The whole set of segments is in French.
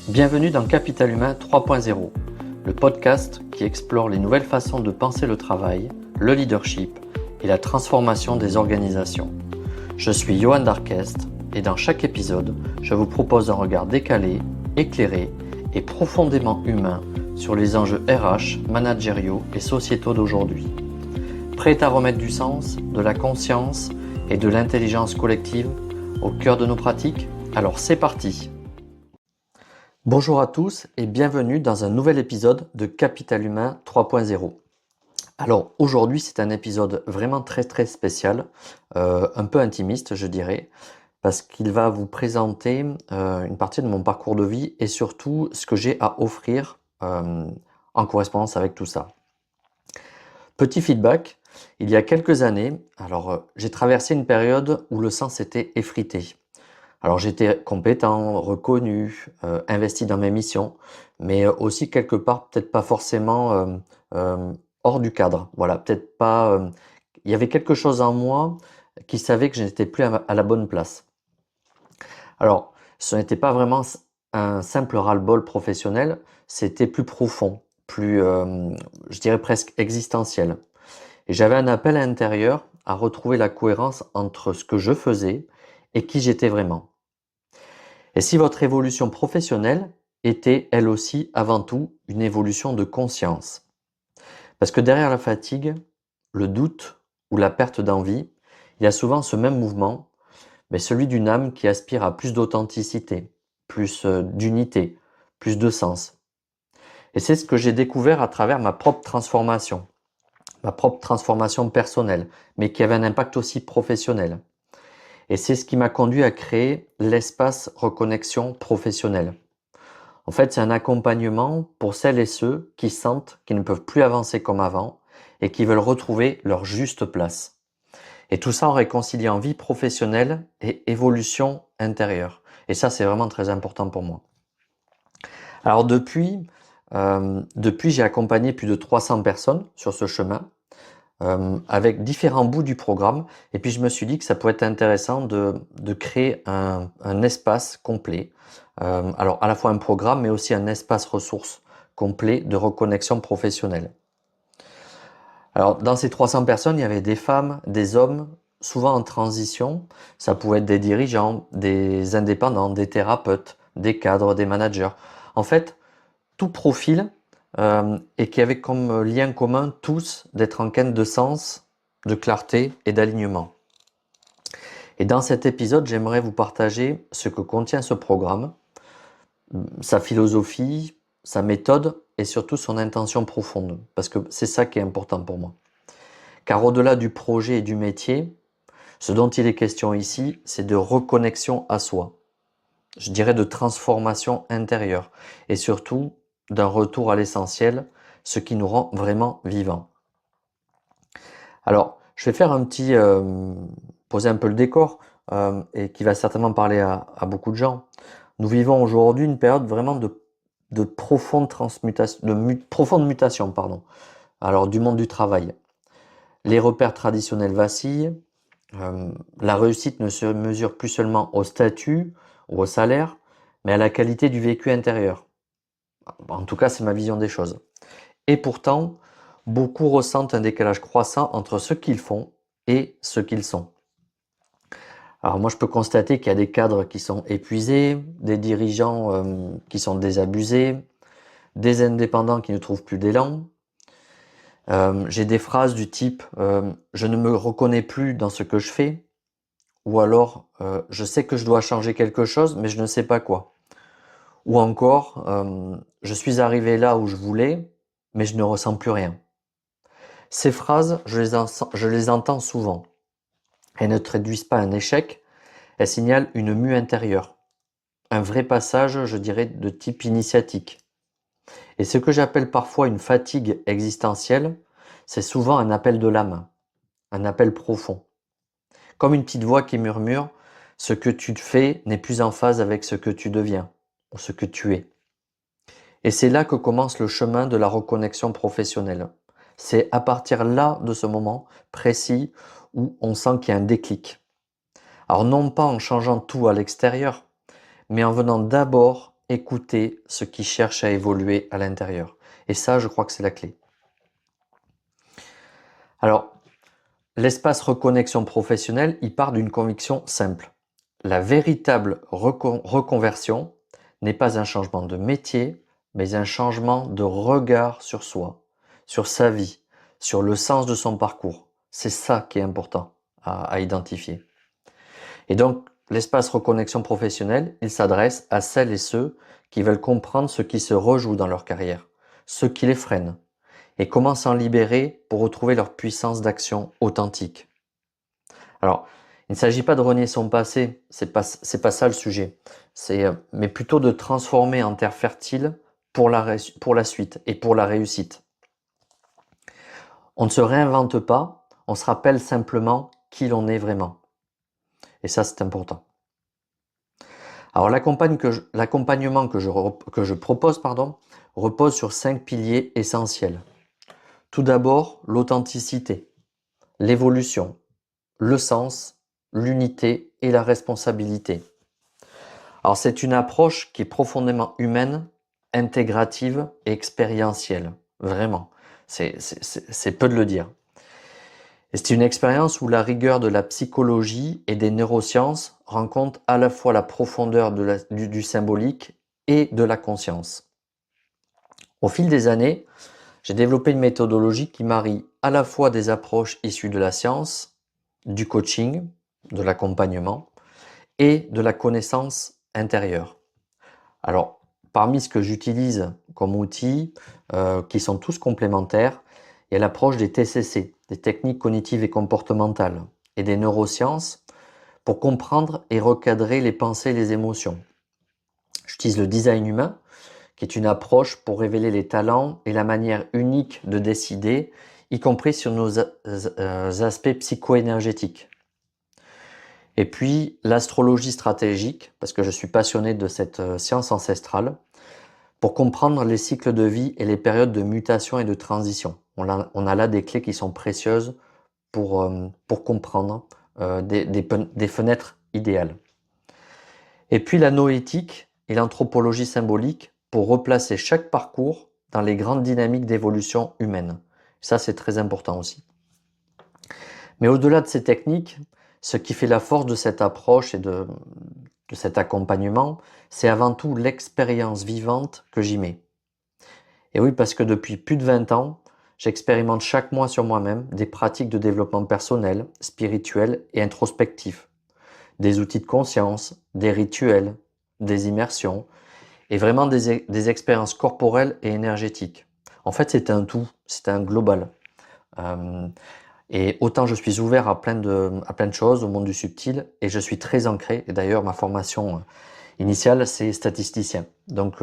Bienvenue dans Capital Humain 3.0, le podcast qui explore les nouvelles façons de penser le travail, le leadership et la transformation des organisations. Je suis Johan Darquest et dans chaque épisode, je vous propose un regard décalé, éclairé et profondément humain sur les enjeux RH, managériaux et sociétaux d'aujourd'hui. Prêt à remettre du sens, de la conscience et de l'intelligence collective au cœur de nos pratiques? Alors c'est parti! Bonjour à tous et bienvenue dans un nouvel épisode de Capital Humain 3.0. Alors aujourd'hui c'est un épisode vraiment très spécial, un peu intimiste je dirais, parce qu'il va vous présenter une partie de mon parcours de vie et surtout ce que j'ai à offrir en correspondance avec tout ça. Petit feedback, il y a quelques années, j'ai traversé une période où le sens était effrité. Alors j'étais compétent, reconnu, investi dans mes missions, mais aussi quelque part peut-être pas forcément hors du cadre. Voilà, peut-être pas. Il y avait quelque chose en moi qui savait que je n'étais plus à la bonne place. Alors, ce n'était pas vraiment un simple ras-le-bol professionnel, c'était plus profond, plus, je dirais presque existentiel. Et j'avais un appel intérieur à retrouver la cohérence entre ce que je faisais et qui j'étais vraiment. Et si votre évolution professionnelle était, elle aussi, avant tout, une évolution de conscience. Parce que derrière la fatigue, le doute ou la perte d'envie, il y a souvent ce même mouvement, mais celui d'une âme qui aspire à plus d'authenticité, plus d'unité, plus de sens. Et c'est ce que j'ai découvert à travers ma propre transformation personnelle, mais qui avait un impact aussi professionnel. Et c'est ce qui m'a conduit à créer l'espace reconnexion professionnelle. En fait, c'est un accompagnement pour celles et ceux qui sentent qu'ils ne peuvent plus avancer comme avant et qui veulent retrouver leur juste place. Et tout ça en réconciliant vie professionnelle et évolution intérieure. Et ça, c'est vraiment très important pour moi. Alors depuis j'ai accompagné plus de 300 personnes sur ce chemin avec différents bouts du programme. Et puis je me suis dit que ça pourrait être intéressant de créer un espace complet. Alors à la fois un programme, mais aussi un espace ressources complet de reconnexion professionnelle. Alors dans ces 300 personnes, il y avait des femmes, des hommes, souvent en transition. Ça pouvait être des dirigeants, des indépendants, des thérapeutes, des cadres, des managers. En fait, tout profil et qui avaient comme lien commun tous d'être en quête de sens, de clarté et d'alignement. Et dans cet épisode, j'aimerais vous partager ce que contient ce programme, sa philosophie, sa méthode et surtout son intention profonde, parce que c'est ça qui est important pour moi. Car au-delà du projet et du métier, ce dont il est question ici, c'est de reconnexion à soi, je dirais de transformation intérieure et surtout d'un retour à l'essentiel, ce qui nous rend vraiment vivants. Alors, je vais faire poser un peu le décor et qui va certainement parler à beaucoup de gens. Nous vivons aujourd'hui une période vraiment de profonde transmutation, profonde mutation, pardon. Alors, du monde du travail. Les repères traditionnels vacillent. La réussite ne se mesure plus seulement au statut ou au salaire, mais à la qualité du vécu intérieur. En tout cas, c'est ma vision des choses. Et pourtant, beaucoup ressentent un décalage croissant entre ce qu'ils font et ce qu'ils sont. Alors moi, je peux constater qu'il y a des cadres qui sont épuisés, des dirigeants qui sont désabusés, des indépendants qui ne trouvent plus d'élan. J'ai des phrases du type je ne me reconnais plus dans ce que je fais » ou alors je sais que je dois changer quelque chose, mais je ne sais pas quoi. Ou encore je suis arrivé là où je voulais, mais je ne ressens plus rien. Ces phrases, je les entends souvent. Elles ne traduisent pas un échec, elles signalent une mue intérieure. Un vrai passage, je dirais, de type initiatique. Et ce que j'appelle parfois une fatigue existentielle, c'est souvent un appel de l'âme, un appel profond. Comme une petite voix qui murmure, ce que tu fais n'est plus en phase avec ce que tu deviens, ou ce que tu es. Et c'est là que commence le chemin de la reconnexion professionnelle. C'est à partir là, de ce moment précis, où on sent qu'il y a un déclic. Alors non pas en changeant tout à l'extérieur, mais en venant d'abord écouter ce qui cherche à évoluer à l'intérieur. Et ça, je crois que c'est la clé. Alors, l'espace reconnexion professionnelle, il part d'une conviction simple. La véritable reconversion n'est pas un changement de métier, mais un changement de regard sur soi, sur sa vie, sur le sens de son parcours. C'est ça qui est important à identifier. Et donc, l'espace reconnexion professionnelle, il s'adresse à celles et ceux qui veulent comprendre ce qui se rejoue dans leur carrière, ce qui les freine, et comment s'en libérer pour retrouver leur puissance d'action authentique. Alors, il ne s'agit pas de renier son passé, c'est pas ça le sujet, mais plutôt de transformer en terre fertile pour la suite et pour la réussite. On ne se réinvente pas, on se rappelle simplement qui l'on est vraiment. Et ça, c'est important. Alors, l'accompagnement que je propose, repose sur 5 piliers essentiels. Tout d'abord, l'authenticité, l'évolution, le sens, l'unité et la responsabilité. Alors, c'est une approche qui est profondément humaine, intégrative et expérientielle. Vraiment. C'est peu de le dire. Et c'est une expérience où la rigueur de la psychologie et des neurosciences rencontre à la fois la profondeur du symbolique et de la conscience. Au fil des années, j'ai développé une méthodologie qui marie à la fois des approches issues de la science, du coaching, de l'accompagnement et de la connaissance intérieure. Alors, parmi ce que j'utilise comme outils, qui sont tous complémentaires, il y a l'approche des TCC, des techniques cognitives et comportementales, et des neurosciences pour comprendre et recadrer les pensées et les émotions. J'utilise le design humain, qui est une approche pour révéler les talents et la manière unique de décider, y compris sur nos aspects psycho-énergétiques. Et puis l'astrologie stratégique, parce que je suis passionné de cette science ancestrale, pour comprendre les cycles de vie et les périodes de mutation et de transition. On a là des clés qui sont précieuses pour comprendre des fenêtres idéales. Et puis la noétique et l'anthropologie symbolique pour replacer chaque parcours dans les grandes dynamiques d'évolution humaine. Ça, c'est très important aussi. Mais au-delà de ces techniques, ce qui fait la force de cette approche et de cet accompagnement, c'est avant tout l'expérience vivante que j'y mets. Et oui, parce que depuis plus de 20 ans, j'expérimente chaque mois sur moi-même des pratiques de développement personnel, spirituel et introspectif, des outils de conscience, des rituels, des immersions, et vraiment des expériences corporelles et énergétiques. En fait, c'est un tout, c'est un global. Et autant je suis ouvert à plein de choses au monde du subtil, et je suis très ancré, et d'ailleurs ma formation initiale c'est statisticien. Donc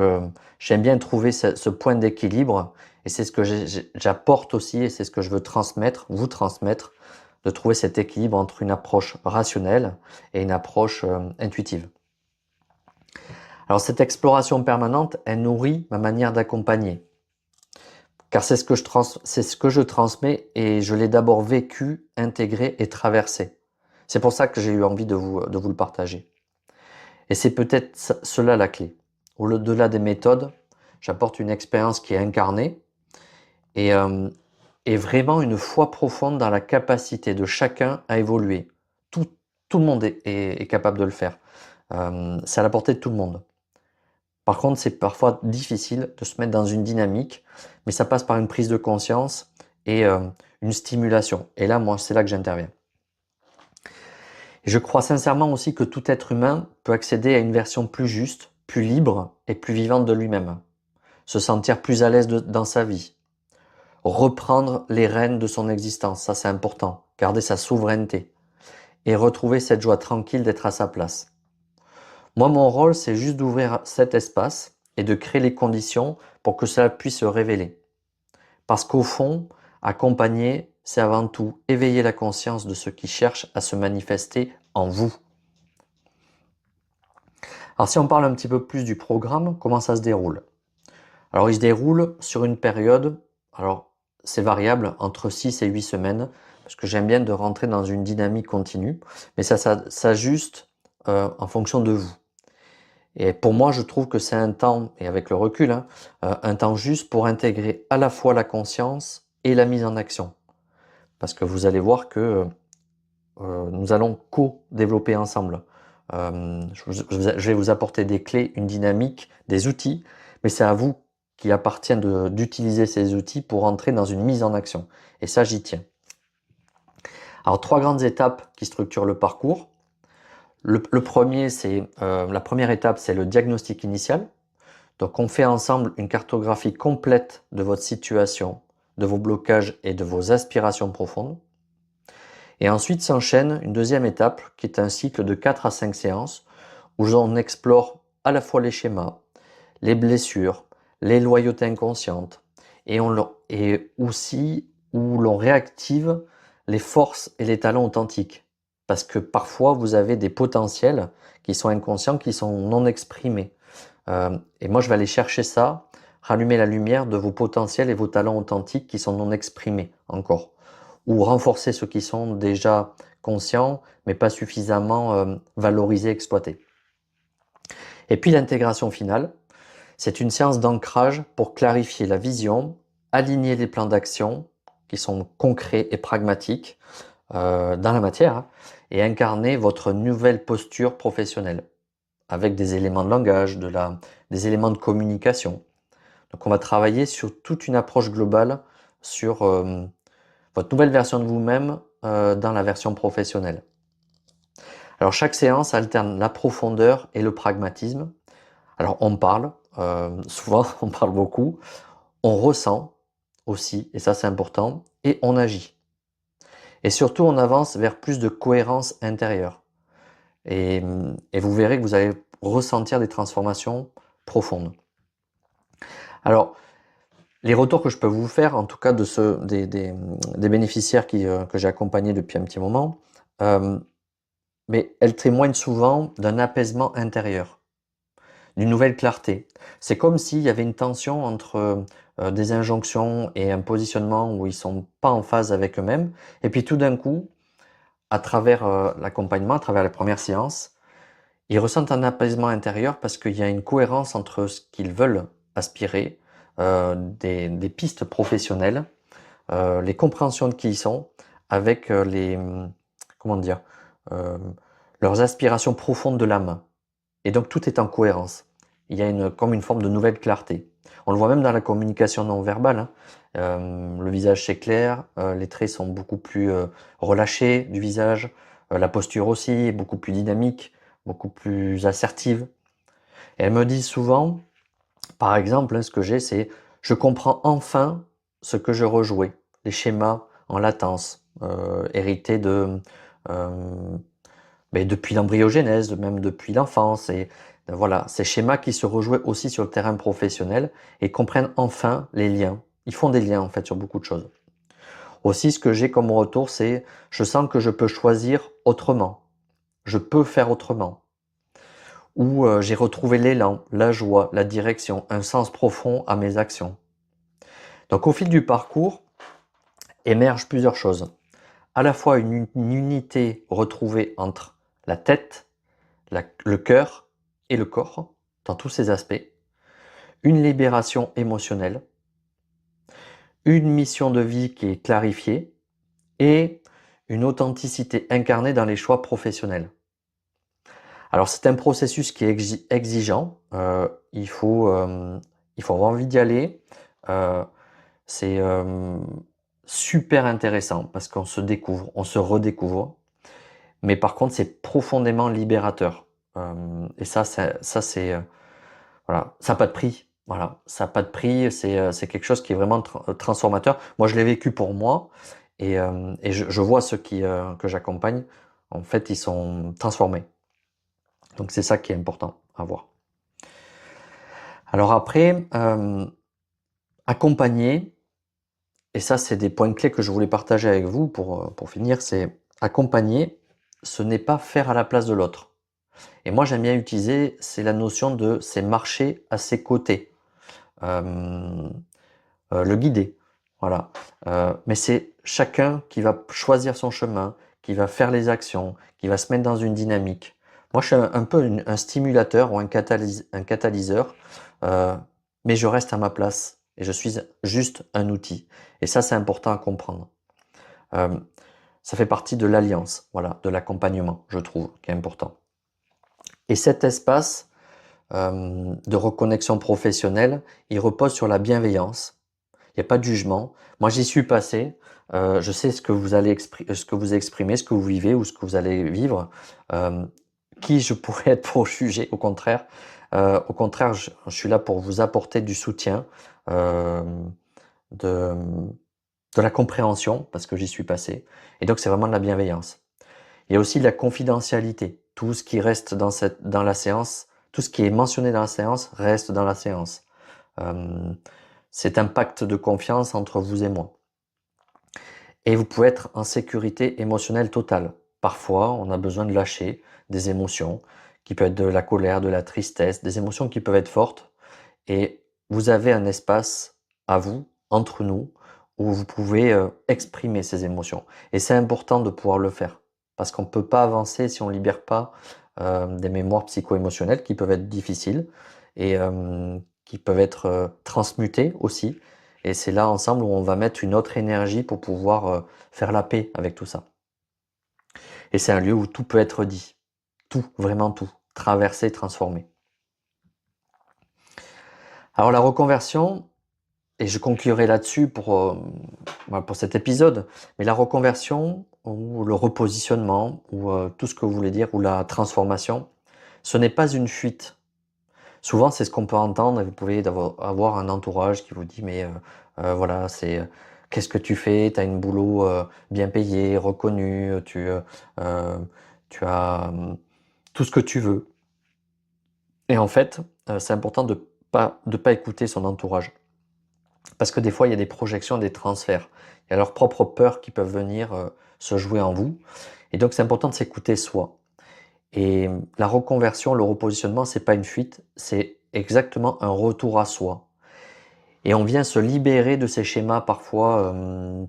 j'aime bien trouver ce point d'équilibre, et c'est ce que j'apporte aussi, et c'est ce que je veux vous transmettre, de trouver cet équilibre entre une approche rationnelle et une approche intuitive. Alors cette exploration permanente, elle nourrit ma manière d'accompagner. Car c'est ce que je transmets et je l'ai d'abord vécu, intégré et traversé. C'est pour ça que j'ai eu envie de vous le partager. Et c'est peut-être cela la clé. Au-delà des méthodes, j'apporte une expérience qui est incarnée et vraiment une foi profonde dans la capacité de chacun à évoluer. Tout le monde est capable de le faire. C'est à la portée de tout le monde. Par contre, c'est parfois difficile de se mettre dans une dynamique, mais ça passe par une prise de conscience et une stimulation. Et là, moi, c'est là que j'interviens. Et je crois sincèrement aussi que tout être humain peut accéder à une version plus juste, plus libre et plus vivante de lui-même. Se sentir plus à l'aise dans sa vie. Reprendre les rênes de son existence, ça c'est important. Garder sa souveraineté. Et retrouver cette joie tranquille d'être à sa place. Moi, mon rôle, c'est juste d'ouvrir cet espace et de créer les conditions pour que cela puisse se révéler. Parce qu'au fond, accompagner, c'est avant tout éveiller la conscience de ce qui cherche à se manifester en vous. Alors si on parle un petit peu plus du programme, comment ça se déroule? Alors il se déroule sur une période, alors c'est variable, entre 6 et 8 semaines, parce que j'aime bien de rentrer dans une dynamique continue, mais ça s'ajuste en fonction de vous. Et pour moi, je trouve que c'est un temps, et avec le recul, hein, un temps juste pour intégrer à la fois la conscience et la mise en action. Parce que vous allez voir que nous allons co-développer ensemble. Je vais vous apporter des clés, une dynamique, des outils, mais c'est à vous qu'il appartient d'utiliser ces outils pour entrer dans une mise en action. Et ça, j'y tiens. Alors, 3 grandes étapes qui structurent le parcours. Le premier, la première étape, c'est le diagnostic initial. Donc, on fait ensemble une cartographie complète de votre situation, de vos blocages et de vos aspirations profondes. Et ensuite s'enchaîne une deuxième étape qui est un cycle de 4 à 5 séances où on explore à la fois les schémas, les blessures, les loyautés inconscientes et aussi où l'on réactive les forces et les talents authentiques. Parce que parfois vous avez des potentiels qui sont inconscients, qui sont non exprimés. Et moi je vais aller chercher ça, rallumer la lumière de vos potentiels et vos talents authentiques qui sont non exprimés encore. Ou renforcer ceux qui sont déjà conscients, mais pas suffisamment valorisés, exploités. Et puis l'intégration finale, c'est une séance d'ancrage pour clarifier la vision, aligner les plans d'action qui sont concrets et pragmatiques dans la matière, hein, et incarner votre nouvelle posture professionnelle avec des éléments de langage, des éléments de communication. Donc on va travailler sur toute une approche globale sur votre nouvelle version de vous-même dans la version professionnelle. Alors chaque séance alterne la profondeur et le pragmatisme. Alors on parle, souvent on parle beaucoup, on ressent aussi, et ça c'est important, et on agit. Et surtout on avance vers plus de cohérence intérieure. Et vous verrez que vous allez ressentir des transformations profondes. Alors, les retours que je peux vous faire, en tout cas des bénéficiaires que j'ai accompagnés depuis un petit moment, mais elles témoignent souvent d'un apaisement intérieur, d'une nouvelle clarté. C'est comme s'il y avait une tension entre des injonctions et un positionnement où ils sont pas en phase avec eux-mêmes. Et puis tout d'un coup, à travers l'accompagnement, à travers les premières séances, ils ressentent un apaisement intérieur parce qu'il y a une cohérence entre ce qu'ils veulent aspirer, des pistes professionnelles, les compréhensions de qui ils sont, avec comment dire, euh, leurs aspirations profondes de l'âme. Et donc tout est en cohérence. Il y a comme une forme de nouvelle clarté. On le voit même dans la communication non verbale, hein. Le visage c'est clair, les traits sont beaucoup plus relâchés du visage, la posture aussi est beaucoup plus dynamique, beaucoup plus assertive. Et elle me dit souvent, par exemple, hein, ce que j'ai, c'est je comprends enfin ce que je rejouais, les schémas en latence, hérités depuis l'embryogenèse, même depuis l'enfance, et voilà, ces schémas qui se rejouaient aussi sur le terrain professionnel et comprennent enfin les liens. Ils font des liens en fait sur beaucoup de choses. Aussi, ce que j'ai comme retour, c'est je sens que je peux choisir autrement. Je peux faire autrement. Ou j'ai retrouvé l'élan, la joie, la direction, un sens profond à mes actions. Donc au fil du parcours émergent plusieurs choses. À la fois une unité retrouvée entre la tête, le cœur et le corps, dans tous ces aspects, une libération émotionnelle, une mission de vie qui est clarifiée et une authenticité incarnée dans les choix professionnels. Alors c'est un processus qui est exigeant, il faut avoir envie d'y aller, c'est super intéressant parce qu'on se découvre, on se redécouvre, mais par contre c'est profondément libérateur. Et ça c'est voilà, ça n'a pas de prix. Voilà, ça n'a pas de prix. C'est quelque chose qui est vraiment transformateur. Moi, je l'ai vécu pour moi et je vois ceux que j'accompagne. En fait, ils sont transformés. Donc, c'est ça qui est important à voir. Alors après, accompagner, et ça, c'est des points clés que je voulais partager avec vous pour finir, c'est accompagner, ce n'est pas faire à la place de l'autre. Et moi, j'aime bien utiliser, c'est la notion de c'est marcher à ses côtés. Le guider, voilà. Mais c'est chacun qui va choisir son chemin, qui va faire les actions, qui va se mettre dans une dynamique Moi, je suis un peu un stimulateur ou un catalyseur, mais je reste à ma place et je suis juste un outil. Et ça, c'est important à comprendre. Euh, Ça fait partie de l'alliance, voilà, de l'accompagnement, je trouve, qui est important. Et cet espace de reconnexion professionnelle, il repose sur la bienveillance. Il n'y a pas de jugement. Moi, j'y suis passé. Je sais ce que vous allez ce que vous exprimez, ce que vous vivez ou ce que vous allez vivre. Euh, qui je pourrais être pour juger? Au contraire, je suis là pour vous apporter du soutien, euh, de, de la compréhension, parce que j'y suis passé. Et donc, c'est vraiment de la bienveillance. Il y a aussi de la confidentialité. Tout ce qui reste dans la séance, tout ce qui est mentionné dans la séance reste dans la séance. Euh, c'est un pacte de confiance entre vous et moi. Et vous pouvez être en sécurité émotionnelle totale. Parfois, on a besoin de lâcher des émotions, qui peuvent être de la colère, de la tristesse, des émotions qui peuvent être fortes. Et vous avez un espace à vous, entre nous, où vous pouvez exprimer ces émotions. Et c'est important de pouvoir le faire. Parce qu'on ne peut pas avancer si on ne libère pas des mémoires psycho-émotionnelles qui peuvent être difficiles et qui peuvent être transmutées aussi. Et c'est là ensemble où on va mettre une autre énergie pour pouvoir faire la paix avec tout ça. Et c'est un lieu où tout peut être dit. Tout, vraiment tout. Traversé, transformé. Alors la reconversion, et je conclurai là-dessus pour cet épisode, mais la reconversion ou le repositionnement ou tout ce que vous voulez dire ou la transformation, ce n'est pas une fuite. Souvent, c'est ce qu'on peut entendre et vous pouvez avoir un entourage qui vous dit mais voilà, c'est qu'est-ce que tu fais? Tu as une boulot bien payé, reconnu, tu as tout ce que tu veux. Et en fait, c'est important de pas écouter son entourage. Parce que des fois, il y a des projections, des transferts. Il y a leurs propres peurs qui peuvent venir se jouer en vous. Et donc, c'est important de s'écouter soi. Et la reconversion, le repositionnement, c'est pas une fuite, c'est exactement un retour à soi. Et on vient se libérer de ces schémas parfois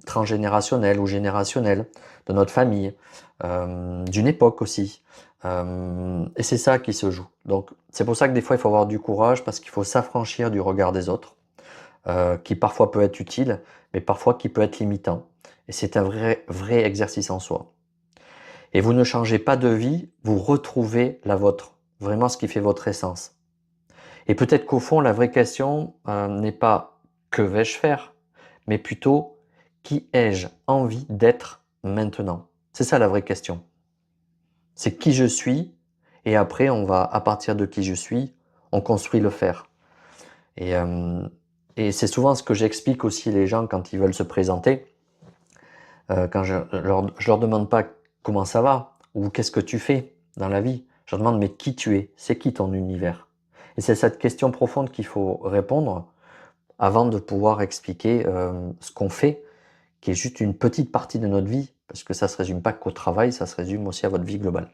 transgénérationnels ou générationnels, de notre famille, d'une époque aussi. Et c'est ça qui se joue. Donc, c'est pour ça que des fois, il faut avoir du courage parce qu'il faut s'affranchir du regard des autres. Qui parfois peut être utile, mais parfois qui peut être limitant. Et c'est un vrai exercice en soi. Et vous ne changez pas de vie, vous retrouvez la vôtre, vraiment ce qui fait votre essence. Et peut-être qu'au fond, la vraie question n'est pas que vais-je faire, mais plutôt qui ai-je envie d'être maintenant? C'est ça la vraie question. C'est qui je suis, et après on va, à partir de qui je suis, on construit le faire. Et c'est souvent ce que j'explique aussi les gens quand ils veulent se présenter. Quand je leur demande pas comment ça va ou qu'est-ce que tu fais dans la vie. Je leur demande mais qui tu es, c'est qui ton univers. Et c'est cette question profonde qu'il faut répondre avant de pouvoir expliquer ce qu'on fait, qui est juste une petite partie de notre vie, parce que ça se résume pas qu'au travail, ça se résume aussi à votre vie globale.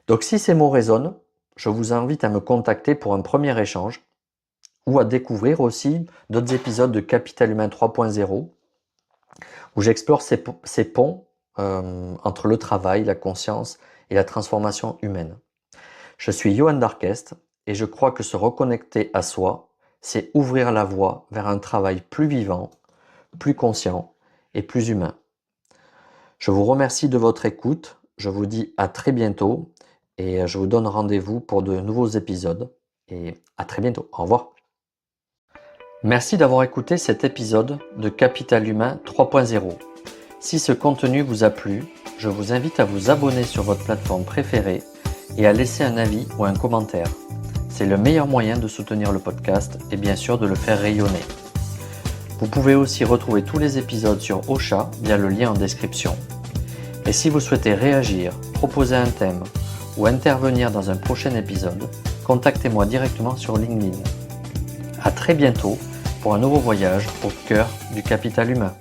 Donc si ces mots résonnent, je vous invite à me contacter pour un premier échange ou à découvrir aussi d'autres épisodes de Capital Humain 3.0 où j'explore ces ponts entre le travail, la conscience et la transformation humaine. Je suis Johan Darkest et je crois que se reconnecter à soi, c'est ouvrir la voie vers un travail plus vivant, plus conscient et plus humain. Je vous remercie de votre écoute, je vous dis à très bientôt et je vous donne rendez-vous pour de nouveaux épisodes et à très bientôt. Au revoir. Merci d'avoir écouté cet épisode de Capital Humain 3.0. Si ce contenu vous a plu, je vous invite à vous abonner sur votre plateforme préférée et à laisser un avis ou un commentaire. C'est le meilleur moyen de soutenir le podcast et bien sûr de le faire rayonner. Vous pouvez aussi retrouver tous les épisodes sur Ocha via le lien en description. Et si vous souhaitez réagir, proposer un thème ou intervenir dans un prochain épisode, contactez-moi directement sur LinkedIn. À très bientôt pour un nouveau voyage au cœur du capital humain.